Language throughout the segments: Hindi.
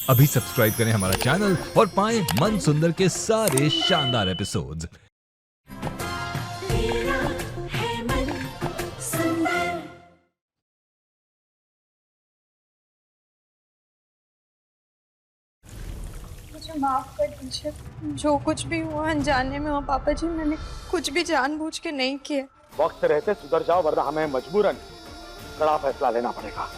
अभी सब्सक्राइब करें हमारा चैनल और पाएं मन सुंदर के सारे शानदार एपिसोड्स। मुझे माफ कर दीजिए, जो कुछ भी हुआ अनजाने में हुआ पापा जी। मैंने कुछ भी जानबूझ के नहीं किया। वक्त रहते सुधर जाओ, वरना हमें मजबूरन कड़ा फैसला लेना पड़ेगा।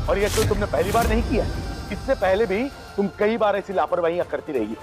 और ये तो तुमने पहली बार नहीं किया, इससे पहले भी तुम कई बार ऐसी लापरवाहियां करती रहेगी।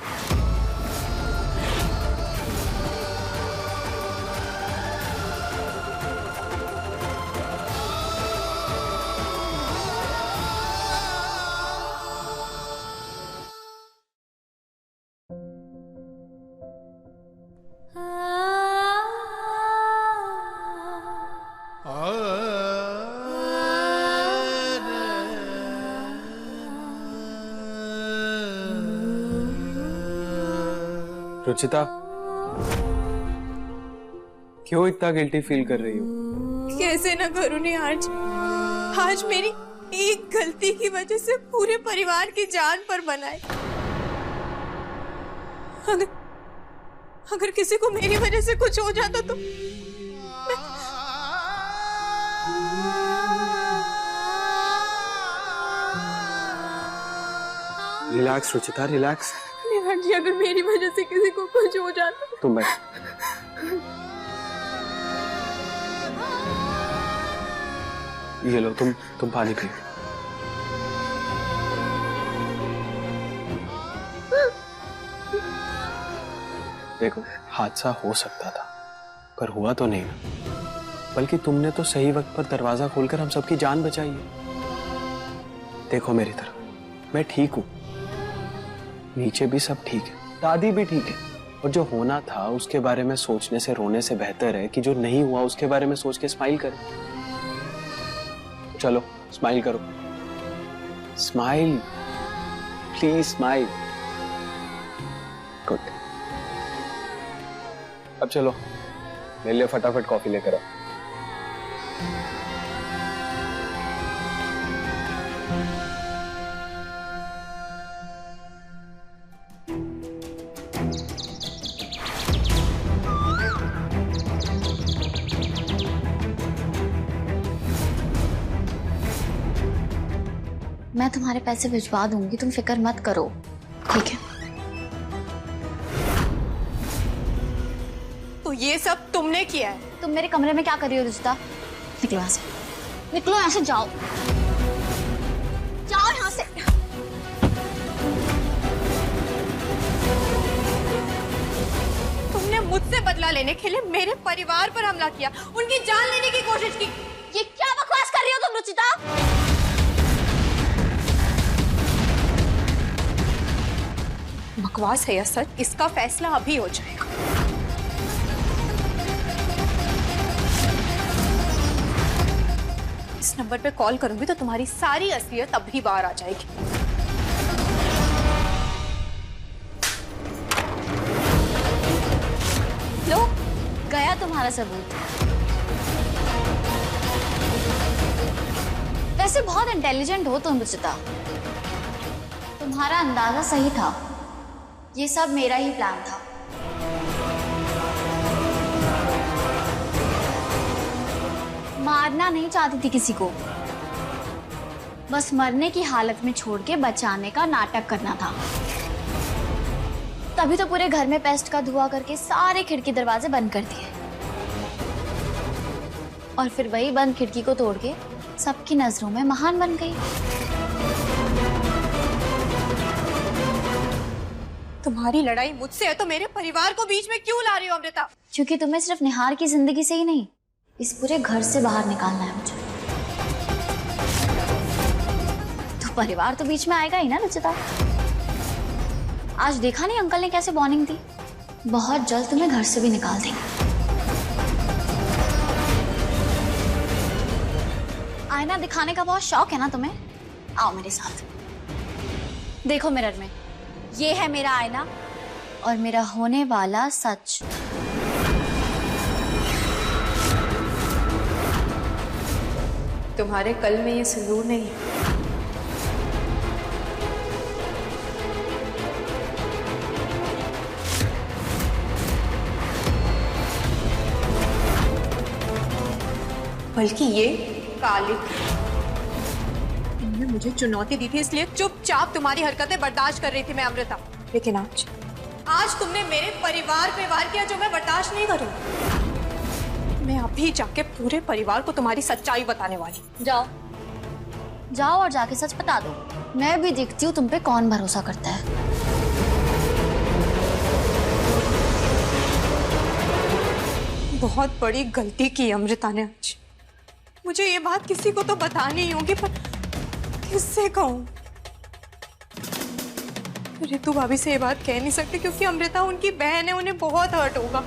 रुचिता, क्यों इतना गिल्टी फील कर रही हो? कैसे ना करूं नहीं। आज मेरी एक गलती की वजह से पूरे परिवार की जान पर बनाए। अगर किसी को मेरी वजह से कुछ हो जाता तो रिलैक्स रुचिता, रिलैक्स। जी, अगर मेरी वजह से किसी को कुछ हो जाता तुम बैठ। ये लो, तुम पानी पियो। देखो, हादसा हो सकता था पर हुआ तो नहीं ना। बल्कि तुमने तो सही वक्त पर दरवाजा खोलकर हम सबकी जान बचाई है। देखो मेरी तरफ, मैं ठीक हूं, नीचे भी सब ठीक है, दादी भी ठीक है। और जो होना था उसके बारे में सोचने से रोने से बेहतर है कि जो नहीं हुआ उसके बारे में सोच के स्माइल करें। चलो स्माइल करो, स्माइल, प्लीज स्माइल। गुड। अब चलो मेरे लिए फटाफट कॉफी लेकर आओ। मैं तुम्हारे पैसे भिजवा दूंगी, तुम फिक्र मत करो, ठीक है? तो ये सब तुमने किया है? तुम मेरे कमरे में क्या कर रही हो रुचिता? निकलो यहाँ से, निकलो यहाँ से, जाओ जाओ यहाँ से। तुमने मुझसे बदला लेने के लिए मेरे परिवार पर हमला किया, उनकी जान लेने की कोशिश की। ये क्या बकवास कर रही हो तुम रुचिता? बकवास है या सच, इसका फैसला अभी हो जाएगा। इस नंबर पे कॉल करूंगी तो तुम्हारी सारी असलियत अभी बाहर आ जाएगी। लो, गया तुम्हारा सबूत। वैसे बहुत इंटेलिजेंट हो तुम रुचिता, तुम्हारा अंदाजा सही था। ये सब मेरा ही प्लान था। मारना नहीं चाहती थी किसी को, बस मरने की हालत में छोड़ के बचाने का नाटक करना था। तभी तो पूरे घर में पेस्ट का धुआं करके सारे खिड़की दरवाजे बंद कर दिए, और फिर वही बंद खिड़की को तोड़ के सबकी नजरों में महान बन गई। तुम्हारी लड़ाई मुझसे है तो मेरे परिवार को बीच में क्यों ला रही हो अमृता? क्योंकि तुम्हें सिर्फ निहार की जिंदगी से ही नहीं, इस पूरे घर से बाहर निकालना है मुझे। तो परिवार तो बीच में आएगा ही ना रुचिता। आज देखा नहीं अंकल ने कैसे वार्निंग दी? बहुत जल्द तुम्हें घर से भी निकाल देंगे। आईना दिखाने का बहुत शौक है ना तुम्हें? आओ मेरे साथ, देखो मिरर में, ये है मेरा आईना और मेरा होने वाला सच। तुम्हारे कल में ये सिंदूर नहीं है, बल्कि ये कालिक। तुमने मुझे चुनौती दी थी, इसलिए चुपचाप तुम्हारी हरकतें बर्दाश्त कर रही थी मैं अमृता। लेकिन आज तुमने मेरे परिवार पे वार किया जो मैं बर्दाश्त नहीं करूंगी। मैं अभी जाके पूरे परिवार को तुम्हारी सच्चाई बताने वाली। जाओ जाओ और जाके सच बता दो। मैं भी देखती हूँ तुम पे कौन भरोसा करता है। बहुत बड़ी गलती की अमृता ने आज। मुझे ये बात किसी को तो बतानी ही होगी, पर किससे कहूँ? रितु भाभी से ये बात कह नहीं सकती क्योंकि अमृता उनकी बहन है, उन्हें बहुत हर्ट होगा।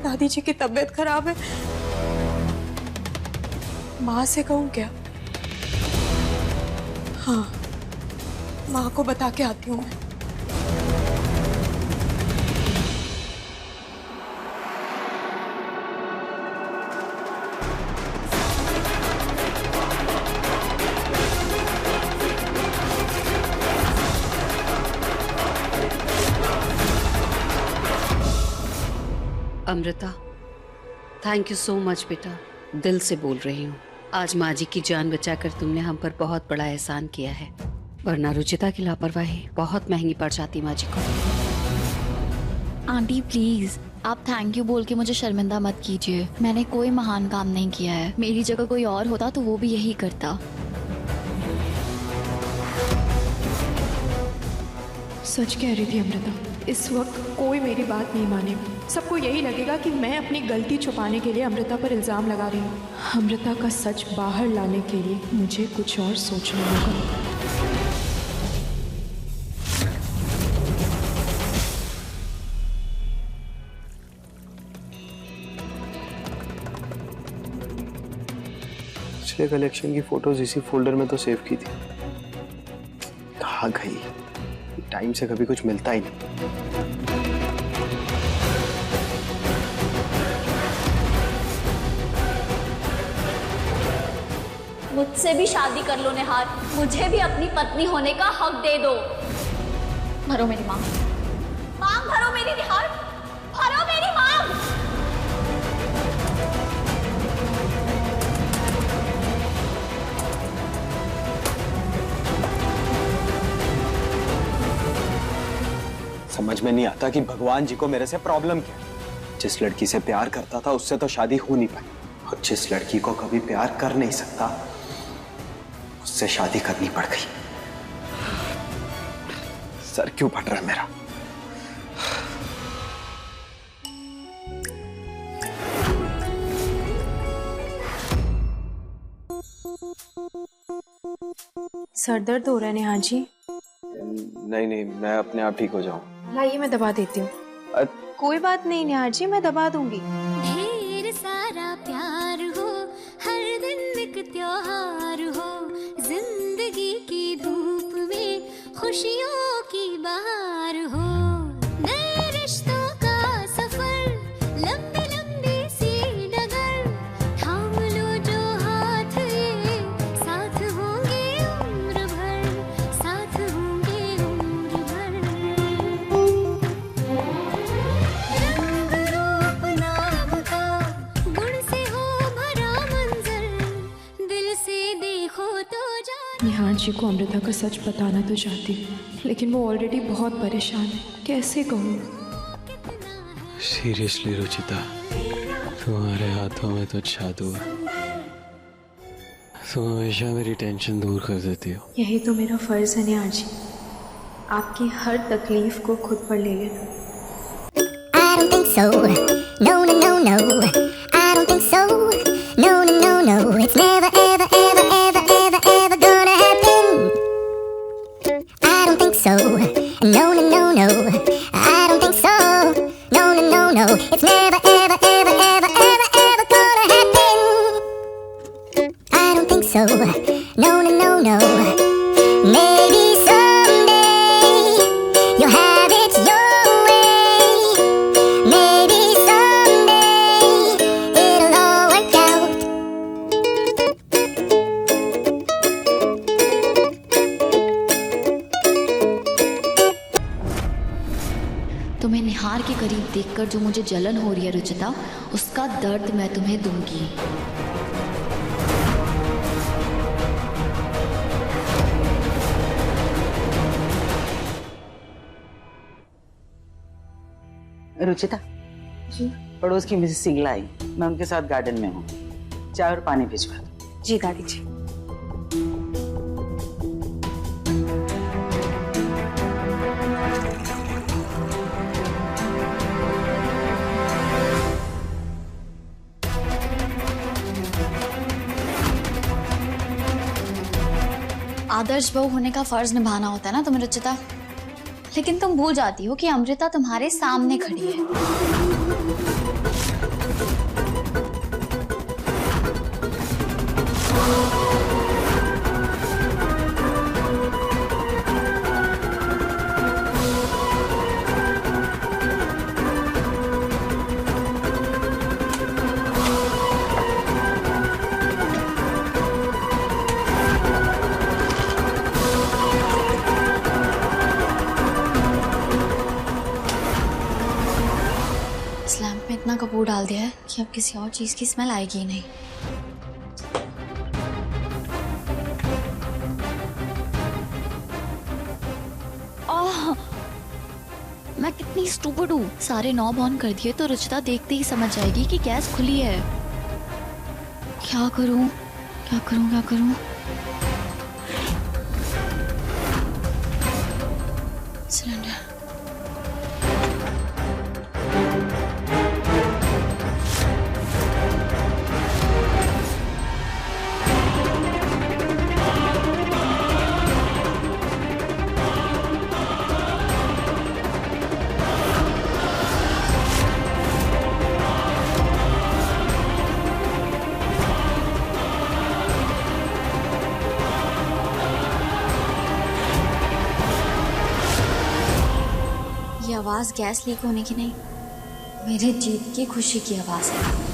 दादी जी की तबीयत खराब है। माँ से कहूँ क्या? हाँ, माँ को बता के आती हूँ मैं। Amrita, thank you so much बेटा, दिल से बोल रही हूँ। आज माँ जी की जान बचाकर तुमने हम पर बहुत बड़ा एहसान किया है, वरना रुचिता की लापरवाही बहुत महंगी पड़ जाती माँ जी को। आंटी प्लीज, आप थैंक यू बोल के मुझे शर्मिंदा मत कीजिए। मैंने कोई महान काम नहीं किया है। मेरी जगह कोई और होता तो वो भी यही करता। सच कह रही थी अमृता, इस वक्त कोई मेरी बात नहीं मानेगा। सबको यही लगेगा कि मैं अपनी गलती छुपाने के लिए अमृता पर इल्ज़ाम लगा रही हूँ। अमृता का सच बाहर लाने के लिए मुझे कुछ और सोचना होगा। पिछले कलेक्शन की फोटोज इसी फोल्डर में तो सेव की थी, कहाँ गई? टाइम से कभी कुछ मिलता ही नहीं। मुझसे भी शादी कर लो निहार, मुझे भी अपनी पत्नी होने का हक दे दो। भरो मेरी मांग, मांग भरो मेरी निहार, भरो मेरी मांग। समझ में नहीं आता कि भगवान जी को मेरे से प्रॉब्लम क्या है। जिस लड़की से प्यार करता था उससे तो शादी हो नहीं पाई, और जिस लड़की को कभी प्यार कर नहीं सकता उससे शादी करनी पड़ गई। सर क्यों फट रहा है मेरा? सर दर्द हो रहा है नेहा जी? नहीं नहीं, मैं अपने आप ठीक हो जाऊं। लाइए मैं दबा देती हूँ। कोई बात नहीं नेहा जी, मैं दबा दूंगी। ढेर सारा प्यार हो, हर दिन एक त्योहार हो, जिंदगी की धूप में खुशियों की बहार हो, नए रिश्तों का सफर, लंबी लंबी सी डगर, थाम लो जो हाथ ये, साथ होंगे उम्र भर, साथ होंगे उम्र भर। रंग रूप नाम का, गुण से हो भरा मंजर, दिल से देखो तो जान। नेहा जी को अमृता का सच बताना तो चाहती हूँ, लेकिन वो ऑलरेडी बहुत परेशान है। कैसे कहूँ? सीरियसली रुचिता, तुम्हारे हाथों में तो जादू है। तुम हमेशा मेरी टेंशन दूर कर देती हो। यही तो मेरा फर्ज है नेहा जी, आपकी हर तकलीफ को खुद पर ले लेना। I don't think so. No, no, no, no. I don't think so. No, no, no, no. It's never, ever, ever, ever, ever, ever gonna happen. I don't think so. No, no, no, no. I don't think so. No, no, no, no. It's never, ever, ever, ever, ever, ever gonna happen. I don't think so. No, no, no, no. Maybe someday you'll have it your way. Maybe someday it'll all work out. तुम्हें निहार के करीब देखकर जो मुझे जलन हो रही है रुचिता, उसका दर्द मैं तुम्हें दूंगी। रुचिता जी, पड़ोस की मिसेस सिंगला आई, मैं उनके साथ गार्डन में हूँ। चाय और पानी भिजवा दो। जी दादी जी। आदर्श बहू होने का फर्ज निभाना होता है ना तुम्हें रुचिता, लेकिन तुम भूल जाती हो कि अमृता तुम्हारे सामने खड़ी है। इस लैंप में इतना कपूर डाल दिया है कि अब किसी और चीज की स्मेल आएगी ही नहीं। आह, मैं कितनी स्टूपिड हूँ। सारे नॉब ऑन कर दिए तो रुचिता देखते ही समझ जाएगी कि गैस खुली है। क्या करूँ क्या करूँ क्या करूँ? सिलेंडर। ये आवाज गैस लीक होने की नहीं, मेरे जीत की खुशी की आवाज है।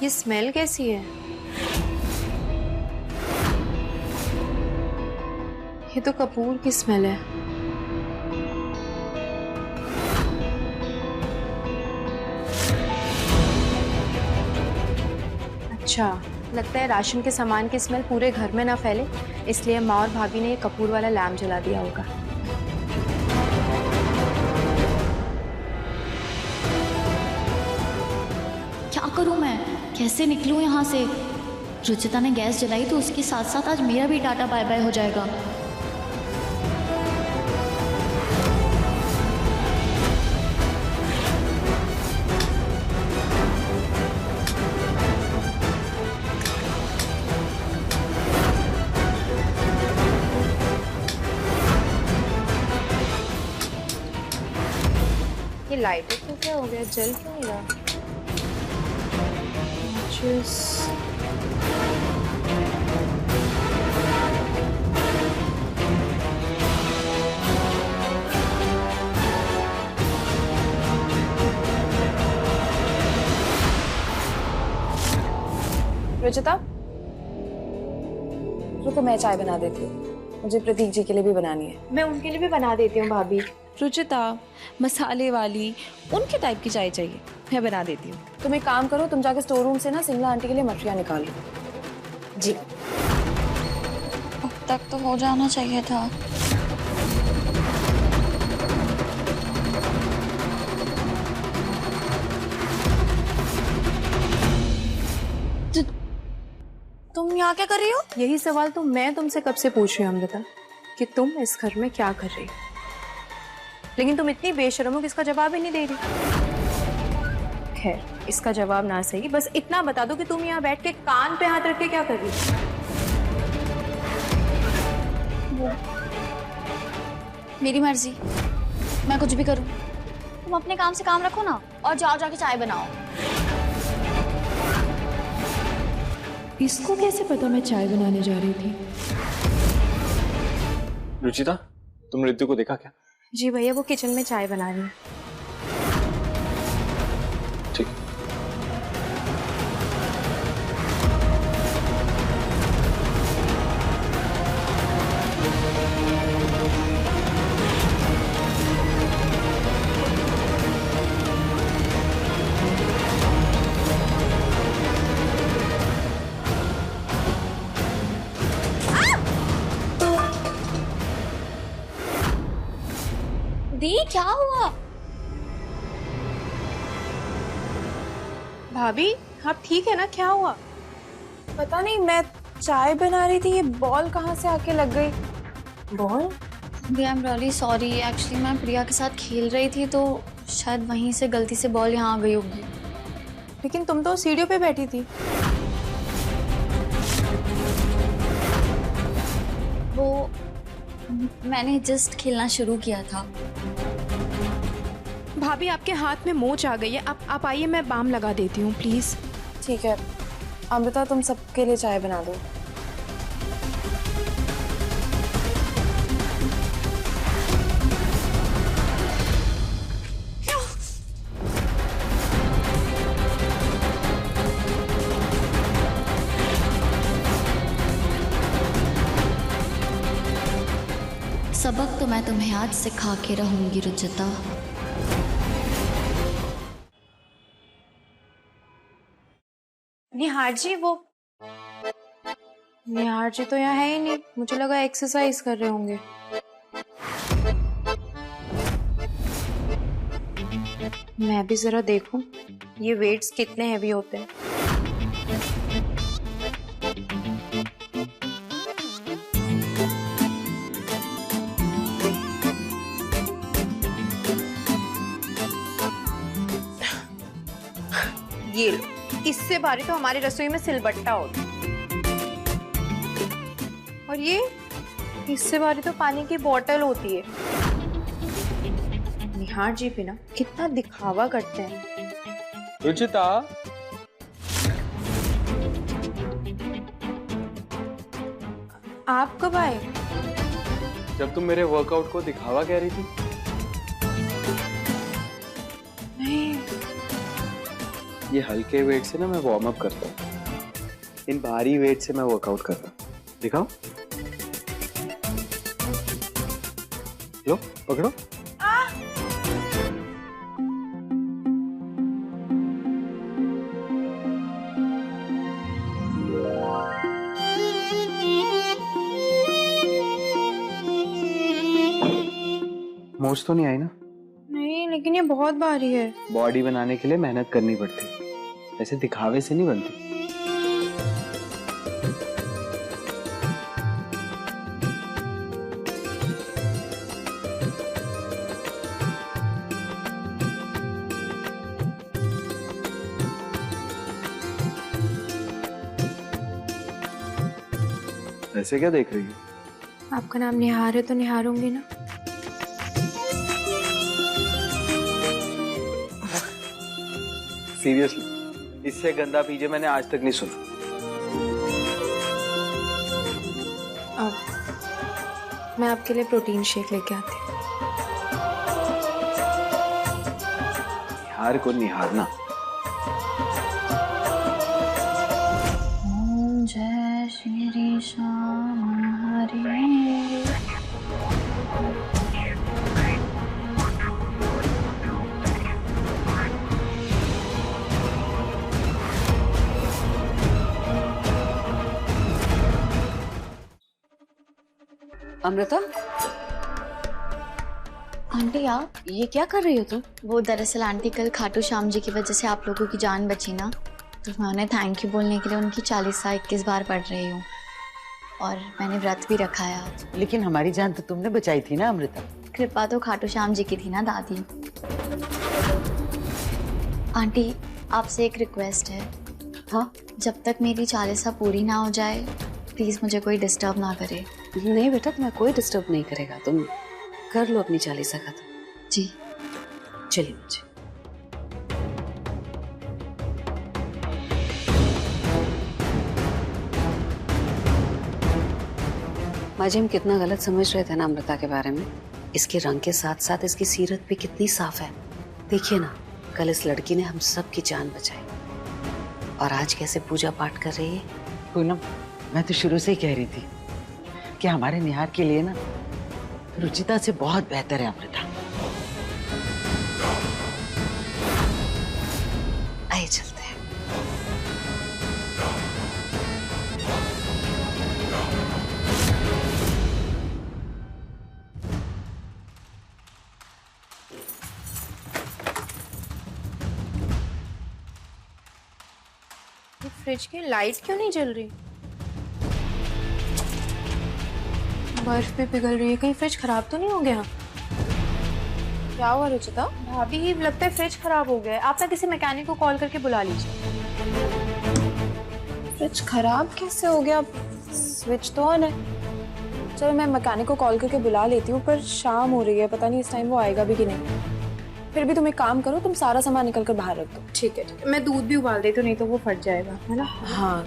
ये स्मेल कैसी है? ये तो कपूर की स्मेल है। अच्छा, लगता है राशन के सामान की स्मेल पूरे घर में ना फैले, इसलिए माँ और भाभी ने ये कपूर वाला लैम्प जला दिया होगा। क्या करूं मैं, कैसे निकलूं यहाँ से? रुचिता ने गैस जलाई तो उसके साथ साथ आज मेरा भी टाटा बाय बाय हो जाएगा। ये लाइटर तो क्या हो गया, जल क्यों नहीं रहा? रुचिता, रुको मैं चाय बना देती हूँ, मुझे प्रतीक जी के लिए भी बनानी है। मैं उनके लिए भी बना देती हूँ भाभी। रुचिता, मसाले वाली उनके टाइप की चाय चाहिए, मैं बना देती हूँ। तुम एक काम करो, तुम जाके स्टोर रूम से ना सिंगला आंटी के लिए मठरियाँ निकाल लो। जी। अब तक तो हो जाना चाहिए था। तुम यहाँ क्या कर रही हो? यही सवाल तो मैं तुमसे कब से पूछ रही हूँ अमृता, कि तुम इस घर में क्या कर रही हो, लेकिन तुम इतनी बेशर्म हो कि इसका जवाब ही नहीं दे रही। खैर, इसका जवाब ना सही, बस इतना बता दो कि तुम यहाँ बैठ के कान पे हाथ रख के क्या कर रही हो? मेरी मर्जी, मैं कुछ भी करूं। तुम अपने काम से काम रखो ना और जाओ जाके चाय बनाओ। इसको कैसे पता मैं चाय बनाने जा रही थी? रुचिता, तुम ऋतु को देखा क्या? जी भैया, वो किचन में चाय बना रही है। ठीक। दी क्या हुआ? भाभी आप ठीक है ना? क्या हुआ? पता नहीं, मैं चाय बना रही थी, ये बॉल कहाँ से आके लग गई। Ball? The I am really sorry, actually मैं प्रिया के साथ खेल रही थी तो शायद वहीं से गलती से बॉल यहाँ आ गई होगी। लेकिन तुम तो सीढ़ियों पे बैठी थी। वो मैंने जस्ट खेलना शुरू किया था। भाभी आपके हाथ में मोच आ गई है, आप आइए, मैं बाम लगा देती हूँ प्लीज। ठीक है अमृता, तुम सबके लिए चाय बना दो। सबक तो मैं तुम्हें आज सिखा के रहूंगी रुचिता। निहार जी निहार जी तो यहाँ है ही नहीं, मुझे लगा एक्सरसाइज कर रहे होंगे। मैं भी जरा देखूं ये वेट्स कितने हैवी होते हैं। ये लो, इससे भारी तो हमारी रसोई में सिलबट्टा होता, और ये इससे भारी तो पानी की बोतल होती है। निहार जी भी ना कितना दिखावा करते हैं। रुचिता, आप कब आए? जब तुम मेरे वर्कआउट को दिखावा कह रही थी। नहीं, ये हल्के वेट से ना मैं वार्म अप करता हूँ, इन भारी वेट से मैं वर्कआउट करता हूँ। दिखाओ, लो पकड़ो। मोच तो नहीं आई ना? नहीं, लेकिन ये बहुत भारी है। बॉडी बनाने के लिए मेहनत करनी पड़ती है, ऐसे दिखावे से नहीं बनती। ऐसे क्या देख रही हो? आपका नाम निहार है तो निहारूंगी ना। सीरियसली, इससे गंदा पीजे मैंने आज तक नहीं सुना। अब मैं आपके लिए प्रोटीन शेक लेके आती हूँ। निहार को निहारना। ओम जय श्री श्याम हरे। अमृता, आंटी आप ये क्या कर रही हो तुम? वो दरअसल आंटी कल खाटू श्याम जी की वजह से आप लोगों की जान बची ना, तो मैं उन्हें थैंक यू बोलने के लिए उनकी 40 बार पढ़ रही हूँ, और मैंने व्रत भी रखा है आज। लेकिन हमारी जान तो तुमने बचाई थी ना अमृता। कृपा तो खाटू श्याम जी की थी ना दादी। आंटी आपसे एक रिक्वेस्ट है। हाँ? जब तक मेरी 40 पूरी ना हो जाए प्लीज मुझे कोई डिस्टर्ब ना करे। नहीं बेटा, तुम्हें कोई डिस्टर्ब नहीं करेगा, तुम कर लो अपनी 40 खत्म। जी चलिए मुझे। माजी, हम कितना गलत समझ रहे थे ना अमृता के बारे में। इसके रंग के साथ साथ इसकी सीरत भी कितनी साफ है। देखिए ना, कल इस लड़की ने हम सब की जान बचाई और आज कैसे पूजा पाठ कर रही है। पूनम, मैं तो शुरू से ही कह रही थी कि हमारे निहार के लिए ना रुचिता से बहुत बेहतर है अमृता। आइए चलते हैं। फ्रिज की लाइट क्यों नहीं जल रही? बर्फ भी पिघल रही है, कहीं फ्रिज खराब तो नहीं हो गया? क्या हुआ रुचिता? भाभी लगता है फ्रिज खराब हो गया है, आप ना किसी मैकेनिक को कॉल करके बुला लीजिए। फ्रिज खराब कैसे हो गया? स्विच तो ऑन है। चलो मैं मैकेनिक को कॉल करके बुला लेती हूँ, पर शाम हो रही है, पता नहीं इस टाइम वो आएगा भी कि नहीं। फिर भी तुम एक काम करो, तुम सारा सामान निकल कर बाहर रख दो। ठीक है, मैं दूध भी उबाल देती हूँ, नहीं तो वो फट जाएगा, है ना? हाँ।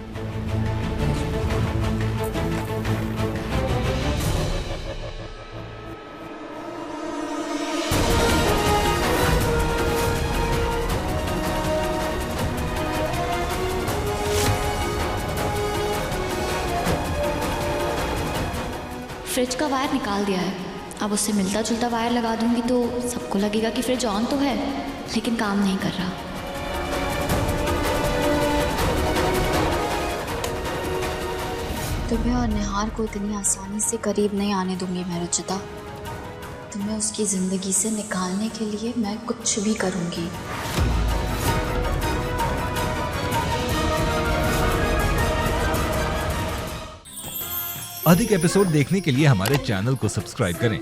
फ्रिज का वायर निकाल दिया है, अब उससे मिलता जुलता वायर लगा दूंगी तो सबको लगेगा कि फ्रिज ऑन तो है, लेकिन काम नहीं कर रहा। तुम्हें और निहार को इतनी आसानी से करीब नहीं आने दूंगी मैं रुचिता। तुम्हें उसकी जिंदगी से निकालने के लिए मैं कुछ भी करूंगी। अधिक एपिसोड देखने के लिए हमारे चैनल को सब्सक्राइब करें